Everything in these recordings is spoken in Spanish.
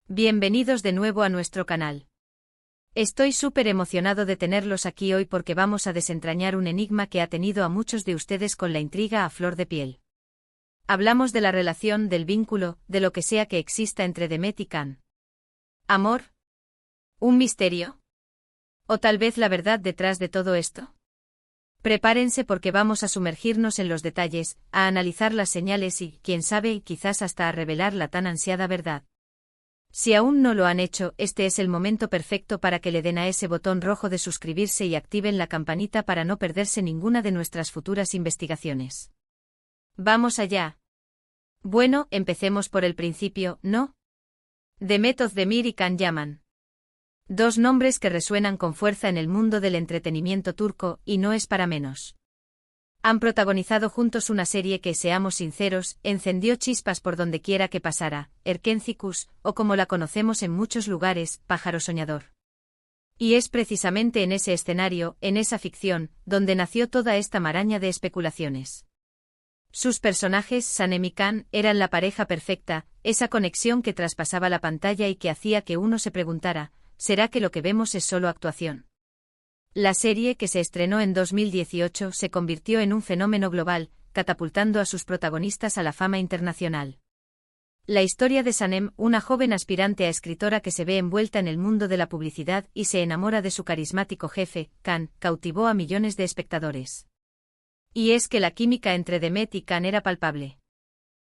Bienvenidos de nuevo a nuestro canal. Estoy súper emocionado de tenerlos aquí hoy porque vamos a desentrañar un enigma que ha tenido a muchos de ustedes con la intriga a flor de piel. Hablamos de la relación, del vínculo, de lo que sea que exista entre Demet y Can. ¿Amor? ¿Un misterio? ¿O tal vez la verdad detrás de todo esto? Prepárense porque vamos a sumergirnos en los detalles, a analizar las señales y, quién sabe, quizás hasta a revelar la tan ansiada verdad. Si aún no lo han hecho, este es el momento perfecto para que le den a ese botón rojo de suscribirse y activen la campanita para no perderse ninguna de nuestras futuras investigaciones. ¡Vamos allá! Bueno, empecemos por el principio, ¿no? Demet Özdemir y Can Yaman. Dos nombres que resuenan con fuerza en el mundo del entretenimiento turco, y no es para menos. Han protagonizado juntos una serie que, seamos sinceros, encendió chispas por donde quiera que pasara, Erkencikus, o como la conocemos en muchos lugares, Pájaro Soñador. Y es precisamente en ese escenario, en esa ficción, donde nació toda esta maraña de especulaciones. Sus personajes, Sanem y Can, eran la pareja perfecta, esa conexión que traspasaba la pantalla y que hacía que uno se preguntara, ¿será que lo que vemos es solo actuación? La serie, que se estrenó en 2018, se convirtió en un fenómeno global, catapultando a sus protagonistas a la fama internacional. La historia de Sanem, una joven aspirante a escritora que se ve envuelta en el mundo de la publicidad y se enamora de su carismático jefe, Can, cautivó a millones de espectadores. Y es que la química entre Demet y Can era palpable.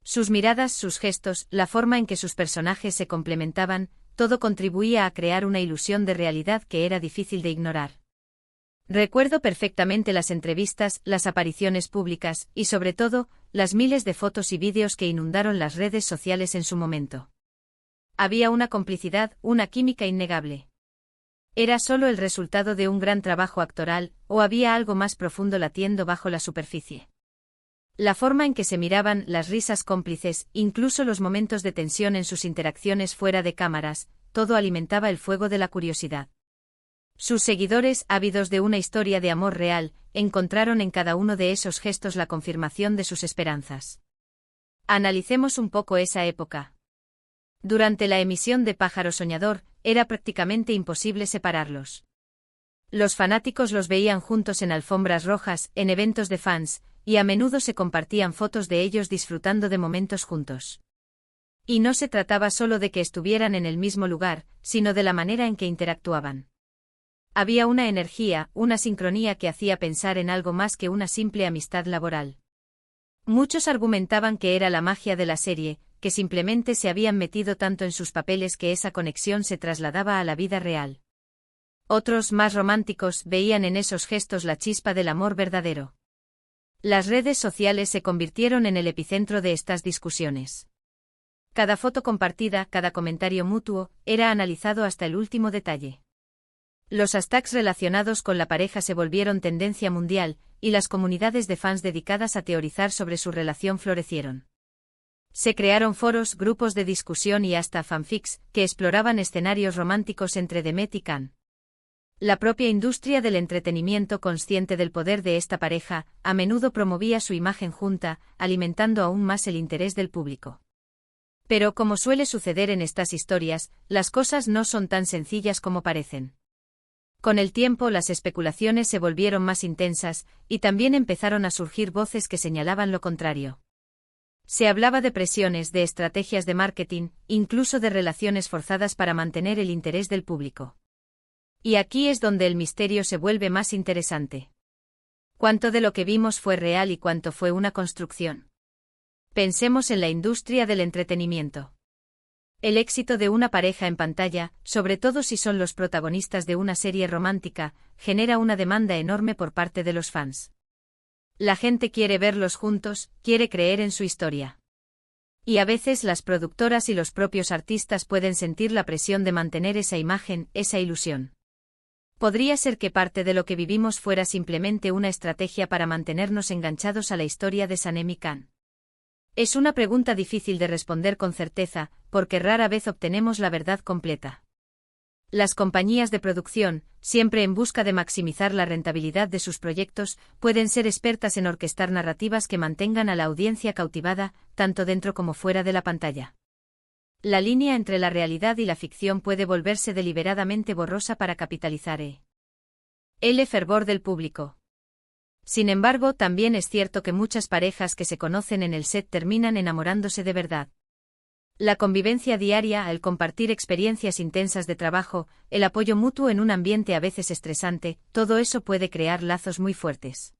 Sus miradas, sus gestos, la forma en que sus personajes se complementaban, todo contribuía a crear una ilusión de realidad que era difícil de ignorar. Recuerdo perfectamente las entrevistas, las apariciones públicas, y sobre todo, las miles de fotos y vídeos que inundaron las redes sociales en su momento. Había una complicidad, una química innegable. ¿Era solo el resultado de un gran trabajo actoral, o había algo más profundo latiendo bajo la superficie? La forma en que se miraban, las risas cómplices, incluso los momentos de tensión en sus interacciones fuera de cámaras, todo alimentaba el fuego de la curiosidad. Sus seguidores, ávidos de una historia de amor real, encontraron en cada uno de esos gestos la confirmación de sus esperanzas. Analicemos un poco esa época. Durante la emisión de Pájaro Soñador, era prácticamente imposible separarlos. Los fanáticos los veían juntos en alfombras rojas, en eventos de fans, y a menudo se compartían fotos de ellos disfrutando de momentos juntos. Y no se trataba solo de que estuvieran en el mismo lugar, sino de la manera en que interactuaban. Había una energía, una sincronía que hacía pensar en algo más que una simple amistad laboral. Muchos argumentaban que era la magia de la serie, que simplemente se habían metido tanto en sus papeles que esa conexión se trasladaba a la vida real. Otros, más románticos, veían en esos gestos la chispa del amor verdadero. Las redes sociales se convirtieron en el epicentro de estas discusiones. Cada foto compartida, cada comentario mutuo, era analizado hasta el último detalle. Los hashtags relacionados con la pareja se volvieron tendencia mundial, y las comunidades de fans dedicadas a teorizar sobre su relación florecieron. Se crearon foros, grupos de discusión y hasta fanfics, que exploraban escenarios románticos entre Demet y Can. La propia industria del entretenimiento, consciente del poder de esta pareja, a menudo promovía su imagen junta, alimentando aún más el interés del público. Pero como suele suceder en estas historias, las cosas no son tan sencillas como parecen. Con el tiempo las especulaciones se volvieron más intensas, y también empezaron a surgir voces que señalaban lo contrario. Se hablaba de presiones, de estrategias de marketing, incluso de relaciones forzadas para mantener el interés del público. Y aquí es donde el misterio se vuelve más interesante. ¿Cuánto de lo que vimos fue real y cuánto fue una construcción? Pensemos en la industria del entretenimiento. El éxito de una pareja en pantalla, sobre todo si son los protagonistas de una serie romántica, genera una demanda enorme por parte de los fans. La gente quiere verlos juntos, quiere creer en su historia. Y a veces las productoras y los propios artistas pueden sentir la presión de mantener esa imagen, esa ilusión. ¿Podría ser que parte de lo que vivimos fuera simplemente una estrategia para mantenernos enganchados a la historia de Sanem y Can? Es una pregunta difícil de responder con certeza, porque rara vez obtenemos la verdad completa. Las compañías de producción, siempre en busca de maximizar la rentabilidad de sus proyectos, pueden ser expertas en orquestar narrativas que mantengan a la audiencia cautivada, tanto dentro como fuera de la pantalla. La línea entre la realidad y la ficción puede volverse deliberadamente borrosa para capitalizar el fervor del público. Sin embargo, también es cierto que muchas parejas que se conocen en el set terminan enamorándose de verdad. La convivencia diaria, el compartir experiencias intensas de trabajo, el apoyo mutuo en un ambiente a veces estresante, todo eso puede crear lazos muy fuertes.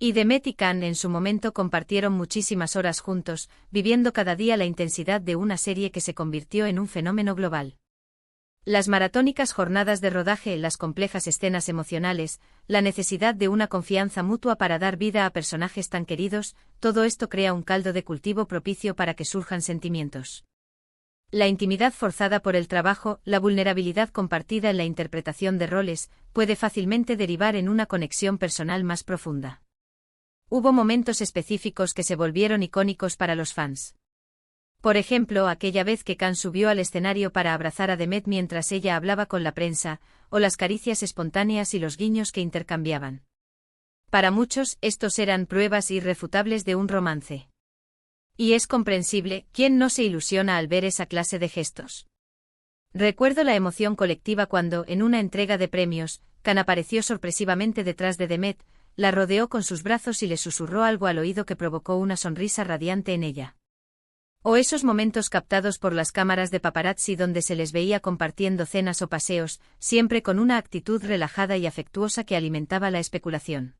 Y Demet y Can en su momento compartieron muchísimas horas juntos, viviendo cada día la intensidad de una serie que se convirtió en un fenómeno global. Las maratónicas jornadas de rodaje, las complejas escenas emocionales, la necesidad de una confianza mutua para dar vida a personajes tan queridos, todo esto crea un caldo de cultivo propicio para que surjan sentimientos. La intimidad forzada por el trabajo, la vulnerabilidad compartida en la interpretación de roles, puede fácilmente derivar en una conexión personal más profunda. Hubo momentos específicos que se volvieron icónicos para los fans. Por ejemplo, aquella vez que Can subió al escenario para abrazar a Demet mientras ella hablaba con la prensa, o las caricias espontáneas y los guiños que intercambiaban. Para muchos, estos eran pruebas irrefutables de un romance. Y es comprensible, ¿quién no se ilusiona al ver esa clase de gestos? Recuerdo la emoción colectiva cuando, en una entrega de premios, Can apareció sorpresivamente detrás de Demet, la rodeó con sus brazos y le susurró algo al oído que provocó una sonrisa radiante en ella. O esos momentos captados por las cámaras de paparazzi donde se les veía compartiendo cenas o paseos, siempre con una actitud relajada y afectuosa que alimentaba la especulación.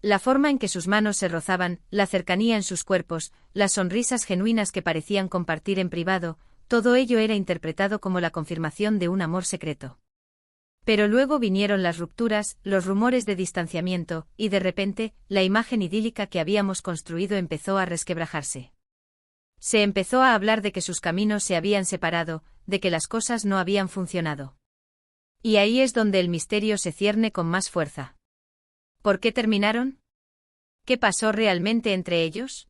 La forma en que sus manos se rozaban, la cercanía en sus cuerpos, las sonrisas genuinas que parecían compartir en privado, todo ello era interpretado como la confirmación de un amor secreto. Pero luego vinieron las rupturas, los rumores de distanciamiento, y de repente, la imagen idílica que habíamos construido empezó a resquebrajarse. Se empezó a hablar de que sus caminos se habían separado, de que las cosas no habían funcionado. Y ahí es donde el misterio se cierne con más fuerza. ¿Por qué terminaron? ¿Qué pasó realmente entre ellos?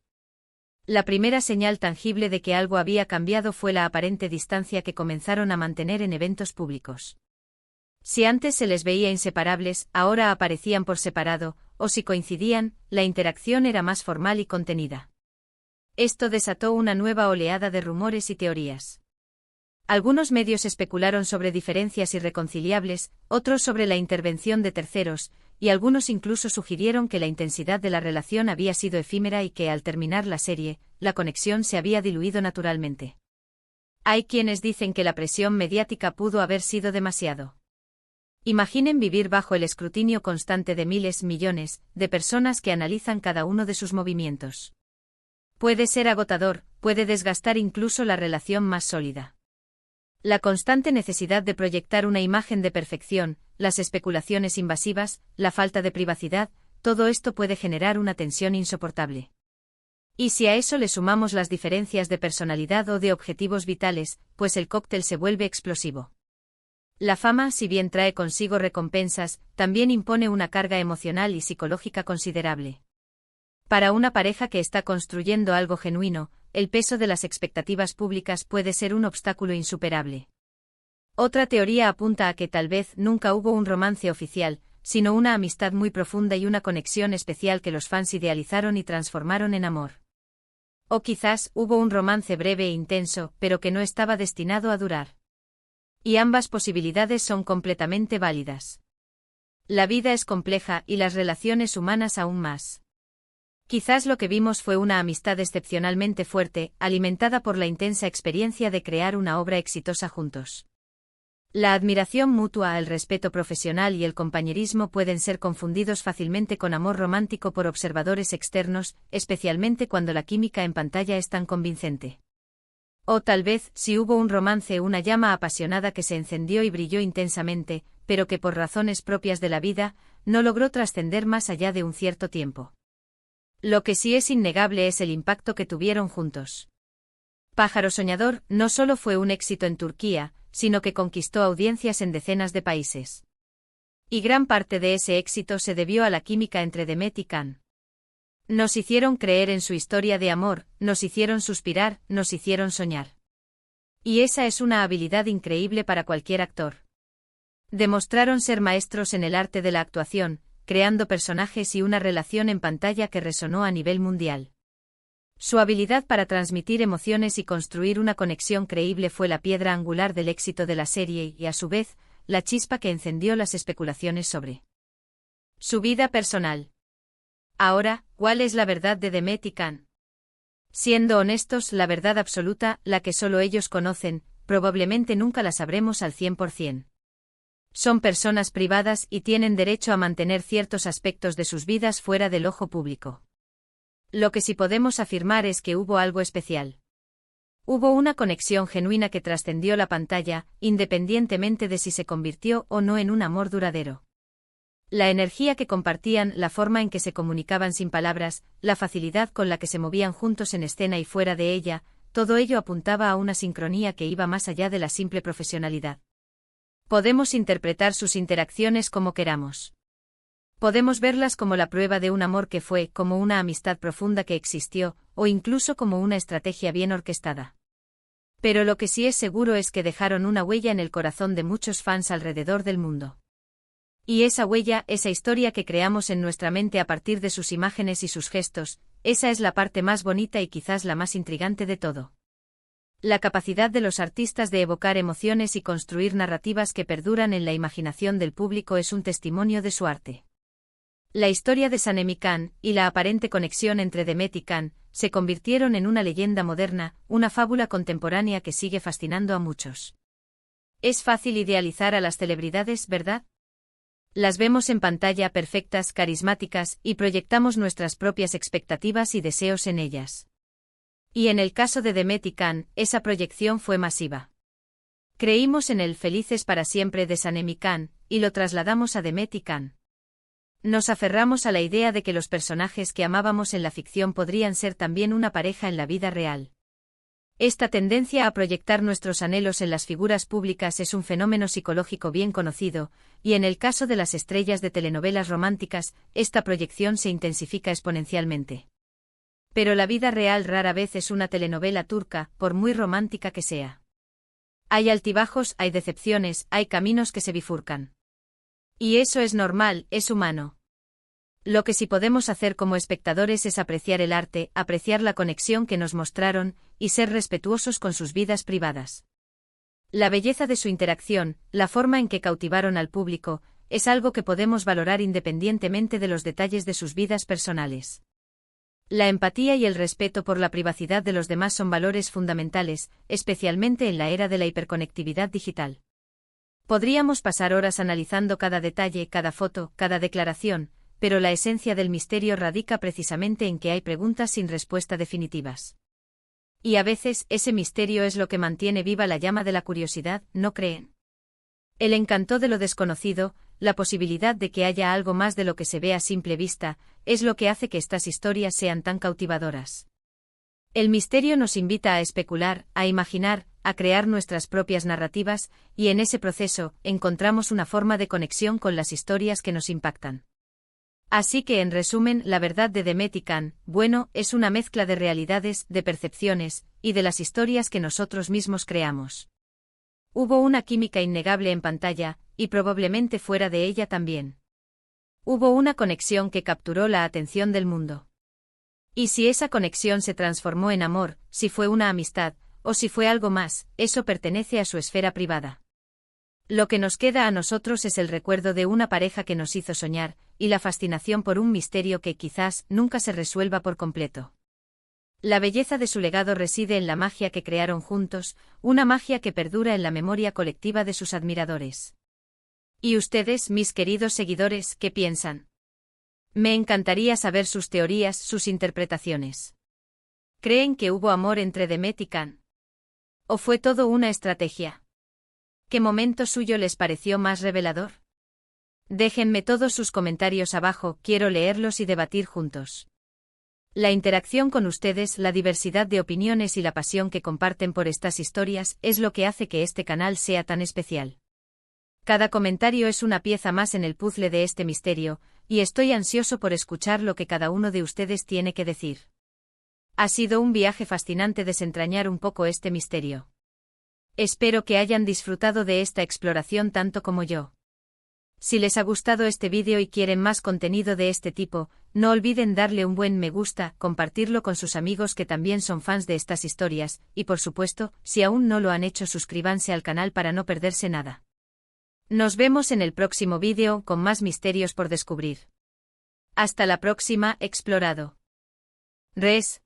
La primera señal tangible de que algo había cambiado fue la aparente distancia que comenzaron a mantener en eventos públicos. Si antes se les veía inseparables, ahora aparecían por separado, o si coincidían, la interacción era más formal y contenida. Esto desató una nueva oleada de rumores y teorías. Algunos medios especularon sobre diferencias irreconciliables, otros sobre la intervención de terceros, y algunos incluso sugirieron que la intensidad de la relación había sido efímera y que, al terminar la serie, la conexión se había diluido naturalmente. Hay quienes dicen que la presión mediática pudo haber sido demasiado. Imaginen vivir bajo el escrutinio constante de miles, millones, de personas que analizan cada uno de sus movimientos. Puede ser agotador, puede desgastar incluso la relación más sólida. La constante necesidad de proyectar una imagen de perfección, las especulaciones invasivas, la falta de privacidad, todo esto puede generar una tensión insoportable. Y si a eso le sumamos las diferencias de personalidad o de objetivos vitales, pues el cóctel se vuelve explosivo. La fama, si bien trae consigo recompensas, también impone una carga emocional y psicológica considerable. Para una pareja que está construyendo algo genuino, el peso de las expectativas públicas puede ser un obstáculo insuperable. Otra teoría apunta a que tal vez nunca hubo un romance oficial, sino una amistad muy profunda y una conexión especial que los fans idealizaron y transformaron en amor. O quizás hubo un romance breve e intenso, pero que no estaba destinado a durar. Y ambas posibilidades son completamente válidas. La vida es compleja y las relaciones humanas aún más. Quizás lo que vimos fue una amistad excepcionalmente fuerte, alimentada por la intensa experiencia de crear una obra exitosa juntos. La admiración mutua, el respeto profesional y el compañerismo pueden ser confundidos fácilmente con amor romántico por observadores externos, especialmente cuando la química en pantalla es tan convincente. O tal vez, si hubo un romance, una llama apasionada que se encendió y brilló intensamente, pero que por razones propias de la vida, no logró trascender más allá de un cierto tiempo. Lo que sí es innegable es el impacto que tuvieron juntos. Pájaro Soñador no solo fue un éxito en Turquía, sino que conquistó audiencias en decenas de países. Y gran parte de ese éxito se debió a la química entre Demet y Can. Nos hicieron creer en su historia de amor, nos hicieron suspirar, nos hicieron soñar. Y esa es una habilidad increíble para cualquier actor. Demostraron ser maestros en el arte de la actuación, creando personajes y una relación en pantalla que resonó a nivel mundial. Su habilidad para transmitir emociones y construir una conexión creíble fue la piedra angular del éxito de la serie y, a su vez, la chispa que encendió las especulaciones sobre su vida personal. Ahora, ¿cuál es la verdad de Demet y Can? Siendo honestos, la verdad absoluta, la que solo ellos conocen, probablemente nunca la sabremos al 100%. Son personas privadas y tienen derecho a mantener ciertos aspectos de sus vidas fuera del ojo público. Lo que sí podemos afirmar es que hubo algo especial. Hubo una conexión genuina que trascendió la pantalla, independientemente de si se convirtió o no en un amor duradero. La energía que compartían, la forma en que se comunicaban sin palabras, la facilidad con la que se movían juntos en escena y fuera de ella, todo ello apuntaba a una sincronía que iba más allá de la simple profesionalidad. Podemos interpretar sus interacciones como queramos. Podemos verlas como la prueba de un amor que fue, como una amistad profunda que existió, o incluso como una estrategia bien orquestada. Pero lo que sí es seguro es que dejaron una huella en el corazón de muchos fans alrededor del mundo. Y esa huella, esa historia que creamos en nuestra mente a partir de sus imágenes y sus gestos, esa es la parte más bonita y quizás la más intrigante de todo. La capacidad de los artistas de evocar emociones y construir narrativas que perduran en la imaginación del público es un testimonio de su arte. La historia de Sanem y Can, y la aparente conexión entre Demet y Can, se convirtieron en una leyenda moderna, una fábula contemporánea que sigue fascinando a muchos. Es fácil idealizar a las celebridades, ¿verdad? Las vemos en pantalla perfectas, carismáticas, y proyectamos nuestras propias expectativas y deseos en ellas. Y en el caso de Demet y Can, esa proyección fue masiva. Creímos en el felices para siempre de Sanem y Can, y lo trasladamos a Demet y Can. Nos aferramos a la idea de que los personajes que amábamos en la ficción podrían ser también una pareja en la vida real. Esta tendencia a proyectar nuestros anhelos en las figuras públicas es un fenómeno psicológico bien conocido, y en el caso de las estrellas de telenovelas románticas, esta proyección se intensifica exponencialmente. Pero la vida real rara vez es una telenovela turca, por muy romántica que sea. Hay altibajos, hay decepciones, hay caminos que se bifurcan. Y eso es normal, es humano. Lo que sí podemos hacer como espectadores es apreciar el arte, apreciar la conexión que nos mostraron, y ser respetuosos con sus vidas privadas. La belleza de su interacción, la forma en que cautivaron al público, es algo que podemos valorar independientemente de los detalles de sus vidas personales. La empatía y el respeto por la privacidad de los demás son valores fundamentales, especialmente en la era de la hiperconectividad digital. Podríamos pasar horas analizando cada detalle, cada foto, cada declaración, pero la esencia del misterio radica precisamente en que hay preguntas sin respuesta definitivas. Y a veces, ese misterio es lo que mantiene viva la llama de la curiosidad, ¿no creen? El encanto de lo desconocido, la posibilidad de que haya algo más de lo que se ve a simple vista, es lo que hace que estas historias sean tan cautivadoras. El misterio nos invita a especular, a imaginar, a crear nuestras propias narrativas, y en ese proceso, encontramos una forma de conexión con las historias que nos impactan. Así que en resumen, la verdad de Demet y Can, bueno, es una mezcla de realidades, de percepciones, y de las historias que nosotros mismos creamos. Hubo una química innegable en pantalla, y probablemente fuera de ella también. Hubo una conexión que capturó la atención del mundo. Y si esa conexión se transformó en amor, si fue una amistad, o si fue algo más, eso pertenece a su esfera privada. Lo que nos queda a nosotros es el recuerdo de una pareja que nos hizo soñar, y la fascinación por un misterio que quizás nunca se resuelva por completo. La belleza de su legado reside en la magia que crearon juntos, una magia que perdura en la memoria colectiva de sus admiradores. ¿Y ustedes, mis queridos seguidores, qué piensan? Me encantaría saber sus teorías, sus interpretaciones. ¿Creen que hubo amor entre Demet y Can? ¿O fue todo una estrategia? ¿Qué momento suyo les pareció más revelador? Déjenme todos sus comentarios abajo, quiero leerlos y debatir juntos. La interacción con ustedes, la diversidad de opiniones y la pasión que comparten por estas historias es lo que hace que este canal sea tan especial. Cada comentario es una pieza más en el puzzle de este misterio, y estoy ansioso por escuchar lo que cada uno de ustedes tiene que decir. Ha sido un viaje fascinante desentrañar un poco este misterio. Espero que hayan disfrutado de esta exploración tanto como yo. Si les ha gustado este vídeo y quieren más contenido de este tipo, no olviden darle un buen me gusta, compartirlo con sus amigos que también son fans de estas historias, y por supuesto, si aún no lo han hecho, suscríbanse al canal para no perderse nada. Nos vemos en el próximo vídeo con más misterios por descubrir. Hasta la próxima, explorado. Res.